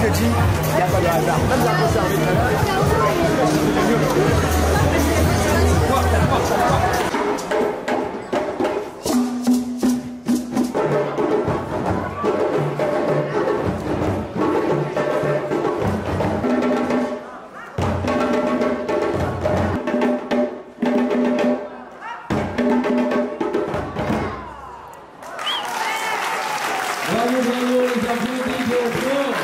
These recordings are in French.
je dis, il n'y a pas de hasard. Même la conservée tout à l'heure. Bravo, bravo, les applaudissements.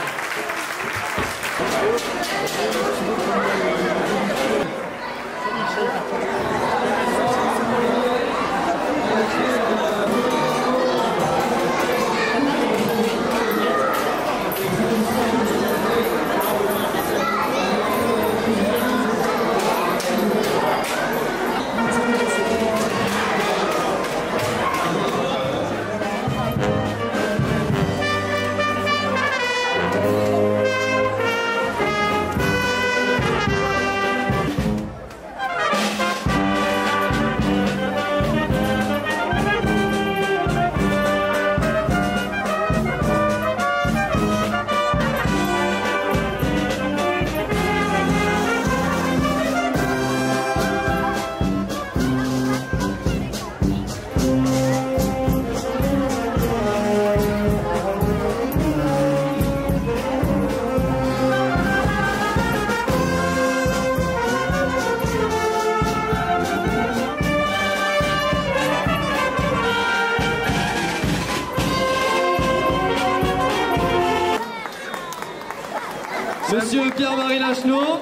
Monsieur Pierre-Marie Lachenot,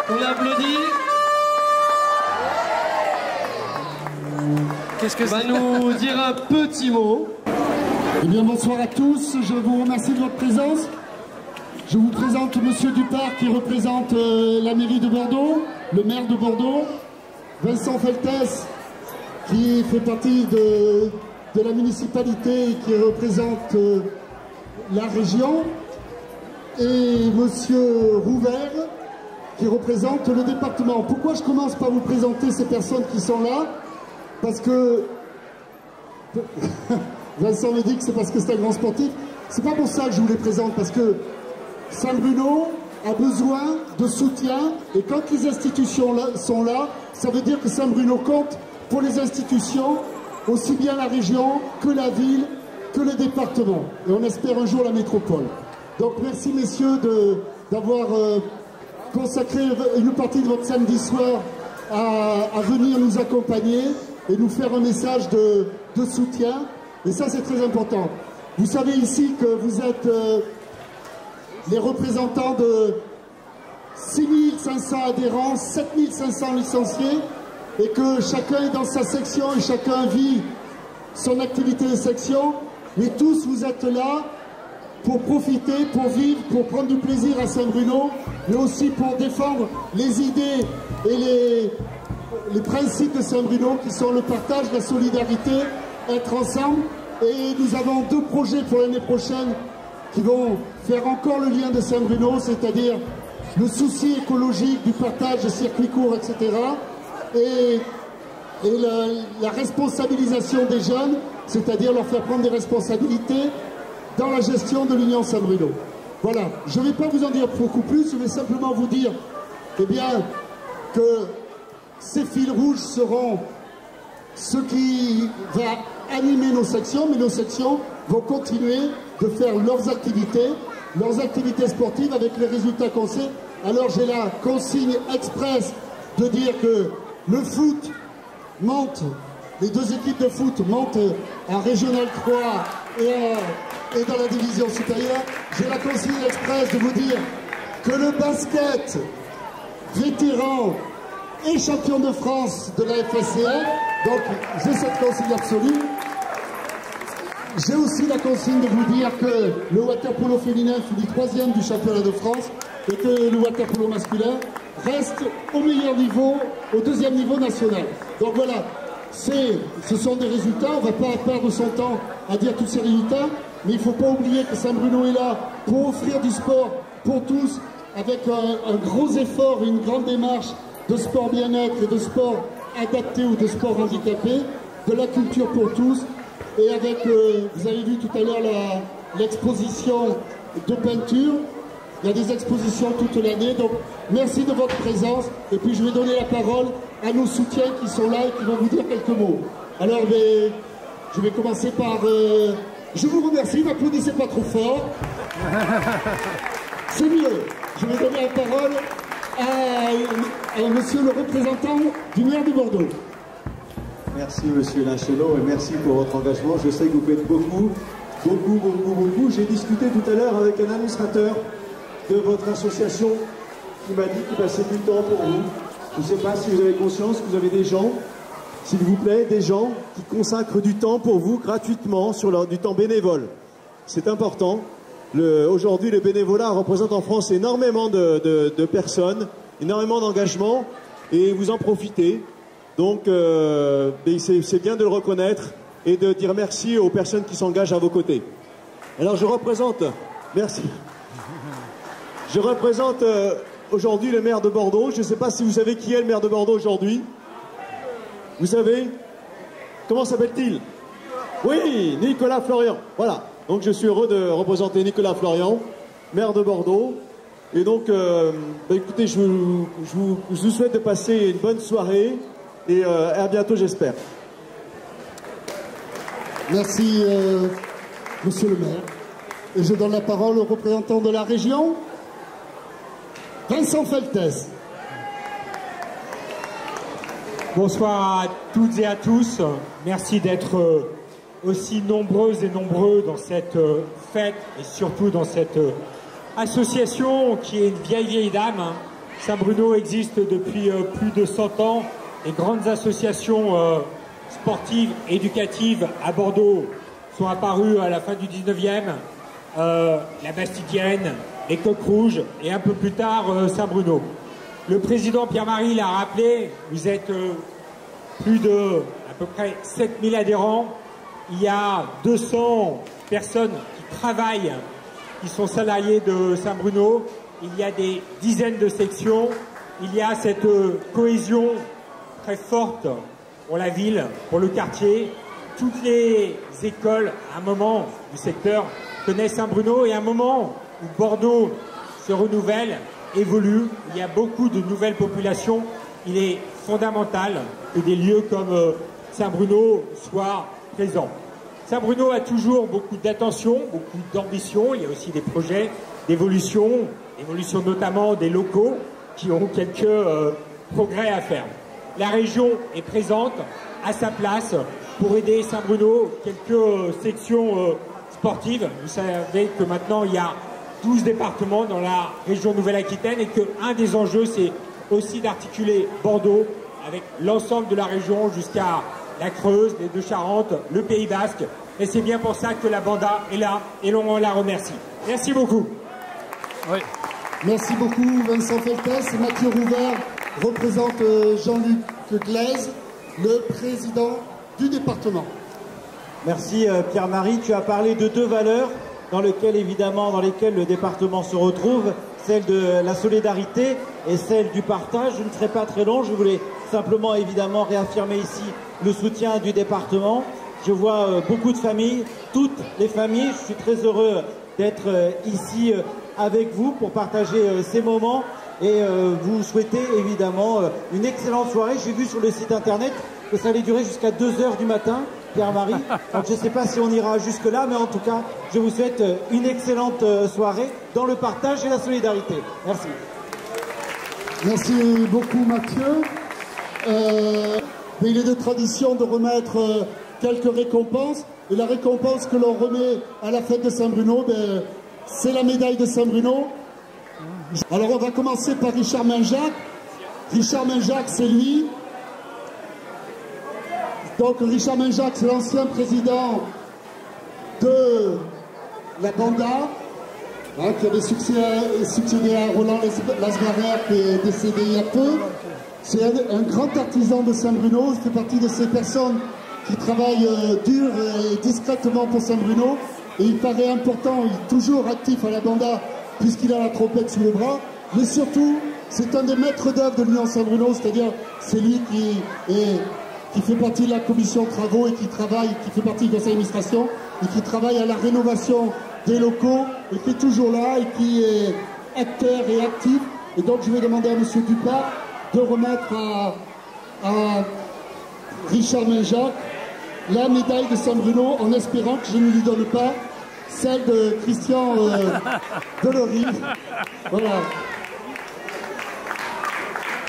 on l'applaudit. Qu'est-ce que va nous dire un petit mot. Eh bien, bonsoir à tous. Je vous remercie de votre présence. Je vous présente Monsieur Dupart qui représente la mairie de Bordeaux, le maire de Bordeaux, Vincent Feltès qui fait partie de la municipalité et qui représente la région, et Monsieur Rouvert qui représente le département. Pourquoi je commence par vous présenter ces personnes qui sont là? Parce que Vincent me dit que c'est parce que c'est un grand sportif. C'est pas pour ça que je vous les présente, parce que Saint-Bruno a besoin de soutien, et quand les institutions sont là, ça veut dire que Saint-Bruno compte pour les institutions, aussi bien la région que la ville, que le département. Et on espère un jour la métropole. Donc merci messieurs d'avoir consacré une partie de votre samedi soir à venir nous accompagner et nous faire un message de soutien. Et ça c'est très important. Vous savez ici que vous êtes les représentants de 6500 adhérents, 7500 licenciés, et que chacun est dans sa section et chacun vit son activité de section, mais tous vous êtes là pour profiter, pour vivre, pour prendre du plaisir à Saint-Bruno, mais aussi pour défendre les idées et les principes de Saint-Bruno qui sont le partage, la solidarité, être ensemble. Et nous avons 2 projets pour l'année prochaine qui vont faire encore le lien de Saint-Bruno, c'est-à-dire le souci écologique du partage de circuits courts, etc. Et la responsabilisation des jeunes, c'est-à-dire leur faire prendre des responsabilités dans la gestion de l'Union Saint-Bruno. Voilà, je ne vais pas vous en dire beaucoup plus, je vais simplement vous dire eh bien, que ces fils rouges seront ce qui va animer nos sections, mais nos sections vont continuer de faire leurs activités sportives avec les résultats qu'on sait. Alors j'ai la consigne express de dire que le foot monte, les 2 équipes de foot montent en Régional 3 et dans la division supérieure. J'ai la consigne express de vous dire que le basket vétéran est champion de France de la FSCF, donc j'ai cette consigne absolue. J'ai aussi la consigne de vous dire que le water-polo féminin finit 3e du championnat de France et que le water-polo masculin reste au meilleur niveau, au 2e niveau national. Donc voilà, ce sont des résultats, on ne va pas perdre son temps à dire tous ces résultats, mais il ne faut pas oublier que Saint-Bruno est là pour offrir du sport pour tous, avec un gros effort et une grande démarche de sport bien-être et de sport adapté ou de sport handicapé, de la culture pour tous, et avec, vous avez vu tout à l'heure l'exposition de peinture, Il y a des expositions toute l'année. Donc, merci de votre présence. Et puis, je vais donner la parole à nos soutiens qui sont là et qui vont vous dire quelques mots. Alors, je vais commencer par... je vous remercie, n'applaudissez pas trop fort. C'est mieux. Je vais donner la parole à monsieur le représentant du maire de Bordeaux. Merci monsieur Lachenot et merci pour votre engagement. Je sais que vous faites beaucoup. J'ai discuté tout à l'heure avec un administrateur de votre association qui m'a dit qu'il passait du temps pour vous. Je ne sais pas si vous avez conscience que vous avez des gens, s'il vous plaît, des gens qui consacrent du temps pour vous gratuitement sur du temps bénévole. C'est important. Aujourd'hui, le bénévolat représente en France énormément de personnes, énormément d'engagement et vous en profitez. Donc, c'est bien de le reconnaître et de dire merci aux personnes qui s'engagent à vos côtés. Alors, je représente... Merci. Je représente aujourd'hui le maire de Bordeaux. Je ne sais pas si vous savez qui est le maire de Bordeaux aujourd'hui. Vous savez? Comment s'appelle-t-il? Oui, Nicolas Florian. Voilà. Donc, je suis heureux de représenter Nicolas Florian, maire de Bordeaux. Et donc, écoutez, je vous souhaite de passer une bonne soirée et à bientôt, j'espère. Merci, monsieur le maire. Et je donne la parole au représentant de la région, Vincent Feltes. Bonsoir à toutes et à tous. Merci d'être aussi nombreuses et nombreux dans cette fête et surtout dans cette association qui est une vieille dame. Saint-Bruno existe depuis plus de 100 ans. Les grandes associations sportives, éducatives à Bordeaux sont apparues à la fin du 19e. La Bastidienne, les Coqs Rouges et un peu plus tard Saint-Bruno. Le président Pierre-Marie l'a rappelé, vous êtes plus de à peu près 7000 adhérents. Il y a 200 personnes qui travaillent, qui sont salariés de Saint-Bruno. Il y a des dizaines de sections. Il y a cette cohésion très forte pour la ville, pour le quartier. Toutes les écoles, à un moment du secteur, connaissent Saint-Bruno et à un moment où Bordeaux se renouvelle, évolue, il y a beaucoup de nouvelles populations. Il est fondamental que des lieux comme Saint-Bruno soient présents. Saint-Bruno a toujours beaucoup d'attention, beaucoup d'ambition. Il y a aussi des projets d'évolution, évolution notamment des locaux qui ont quelques progrès à faire. La région est présente à sa place pour aider Saint-Bruno, quelques sections sportives. Vous savez que maintenant il y a 12 départements dans la région Nouvelle-Aquitaine et qu'un des enjeux c'est aussi d'articuler Bordeaux avec l'ensemble de la région jusqu'à la Creuse, les Deux-Charentes, le Pays Basque. Et c'est bien pour ça que la Banda est là et l'on la remercie. Merci beaucoup. Oui. Merci beaucoup Vincent Feltes. Mathieu Rouvert représente Jean-Luc Glaise, le président du département. Merci Pierre-Marie. Tu as parlé de deux valeurs dans lesquelles le département se retrouve, celle de la solidarité et celle du partage. Je ne serai pas très long, je voulais simplement évidemment réaffirmer ici le soutien du département. Je vois beaucoup de familles, toutes les familles. Je suis très heureux d'être ici avec vous pour partager ces moments et vous souhaiter évidemment une excellente soirée. J'ai vu sur le site internet que ça allait durer jusqu'à 2 h du matin, Pierre-Marie. Donc je ne sais pas si on ira jusque-là, mais en tout cas, je vous souhaite une excellente soirée dans le partage et la solidarité. Merci. Merci beaucoup Mathieu. Il est de tradition de remettre quelques récompenses. Et la récompense que l'on remet à la fête de Saint-Bruno, c'est la médaille de Saint-Bruno. Alors on va commencer par Richard Mainjacques. Richard Mainjacques, c'est lui. Donc Richard Mainjacques, c'est l'ancien président de la Banda, qui avait succédé à Roland Lasgarer, qui est décédé il y a peu. C'est un grand artisan de Saint-Bruno, il fait partie de ces personnes qui travaillent dur et discrètement pour Saint-Bruno. Et il paraît important, il est toujours actif à la Banda, puisqu'il a la trompette sous le bras. Mais surtout, c'est un des maîtres d'œuvre de l'Union Saint-Bruno, c'est-à-dire c'est lui qui fait partie de la commission travaux et qui fait partie du conseil d'administration et qui travaille à la rénovation des locaux et qui est toujours là et qui est acteur et actif. Et donc je vais demander à M. Dupart de remettre à Richard Menjac la médaille de Saint-Bruno, en espérant que je ne lui donne pas celle de Christian Delory. Voilà.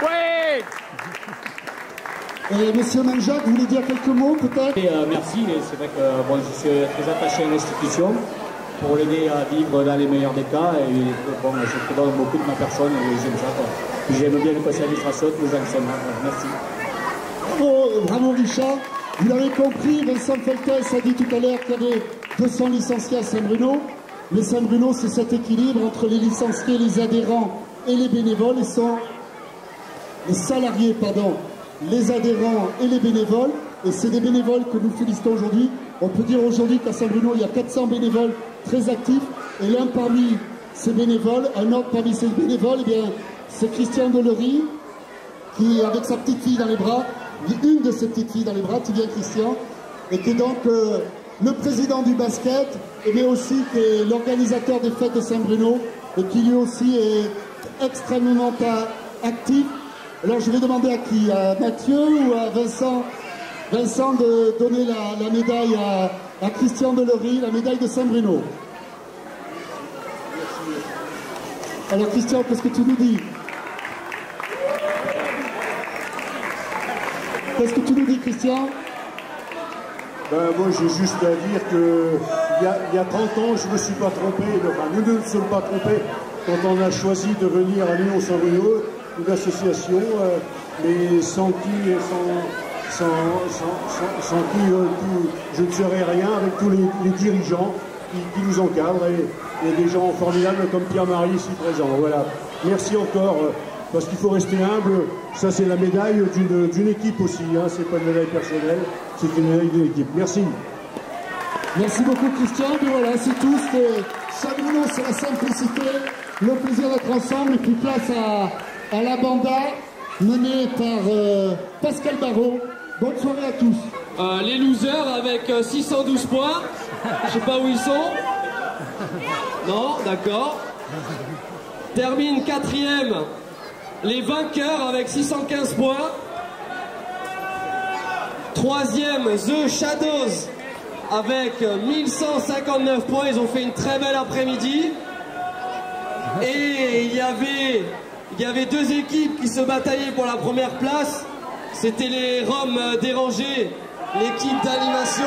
Oui. Monsieur Menjac, vous voulez dire quelques mots peut-être? Merci, c'est vrai que bon, je suis très attaché à l'institution pour l'aider à vivre dans les meilleurs des cas. Et bon, je donne beaucoup de ma personne et j'aime ça. J'aime bien le conseil d'administration, tous les enseignants. Merci. Bravo Richard. Vous l'avez compris, Vincent Feltès a dit tout à l'heure qu'il y avait 200 licenciés à Saint-Bruno. Mais Saint-Bruno, c'est cet équilibre entre les licenciés, les adhérents et les bénévoles. Les salariés, pardon, les adhérents et les bénévoles. Et c'est des bénévoles que nous félicitons aujourd'hui. On peut dire aujourd'hui qu'à Saint-Bruno, il y a 400 bénévoles très actifs. Et l'un parmi ces bénévoles, un autre parmi ces bénévoles, eh bien, c'est Christian Delory, qui, avec sa petite fille dans les bras, une de ses petites filles dans les bras, qui vient Christian, et qui est donc le président du basket, mais aussi qui est l'organisateur des fêtes de Saint-Bruno, et qui lui aussi est extrêmement actif. Alors je vais demander à qui? À Mathieu ou à Vincent? Vincent de donner la médaille à Christian Delory, la médaille de Saint-Bruno. Alors Christian, qu'est-ce que tu nous dis? Qu'est-ce que tu nous dis, Christian? Moi, j'ai juste à dire que il y a 30 ans, je ne me suis pas trompé, enfin, nous ne nous sommes pas trompés quand on a choisi de venir à l'Union Saint-Bruno, une association, mais sans qui je ne serais rien, avec tous les dirigeants qui nous encadrent et des gens formidables comme Pierre-Marie ici présent. Voilà. Merci encore. Parce qu'il faut rester humble, ça c'est la médaille d'une équipe aussi, hein. C'est pas une médaille personnelle, c'est une médaille d'une équipe. Merci. Merci beaucoup Christian, et voilà, c'est tout. Saint-Bruno, c'est la simplicité, le plaisir d'être ensemble, et puis place à la banda menée par Pascal Barrault. Bonne soirée à tous. Les losers avec 612 points, je sais pas où ils sont. Non, d'accord. Termine 4e. Les vainqueurs avec 615 points. 3e, The Shadows avec 1159 points. Ils ont fait une très belle après-midi. Et il y avait deux équipes qui se bataillaient pour la première place. C'était les Roms dérangés, l'équipe d'animation,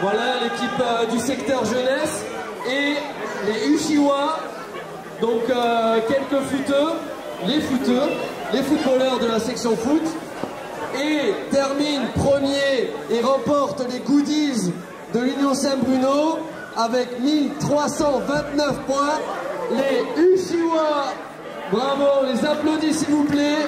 voilà, l'équipe du secteur jeunesse, et les Uchiwa, donc quelques footeux, les footballeurs de la section foot, et termine premier et remporte les goodies de l'Union Saint-Bruno avec 1329 points, les Uchiwa. Bravo, on les applaudit s'il vous plaît.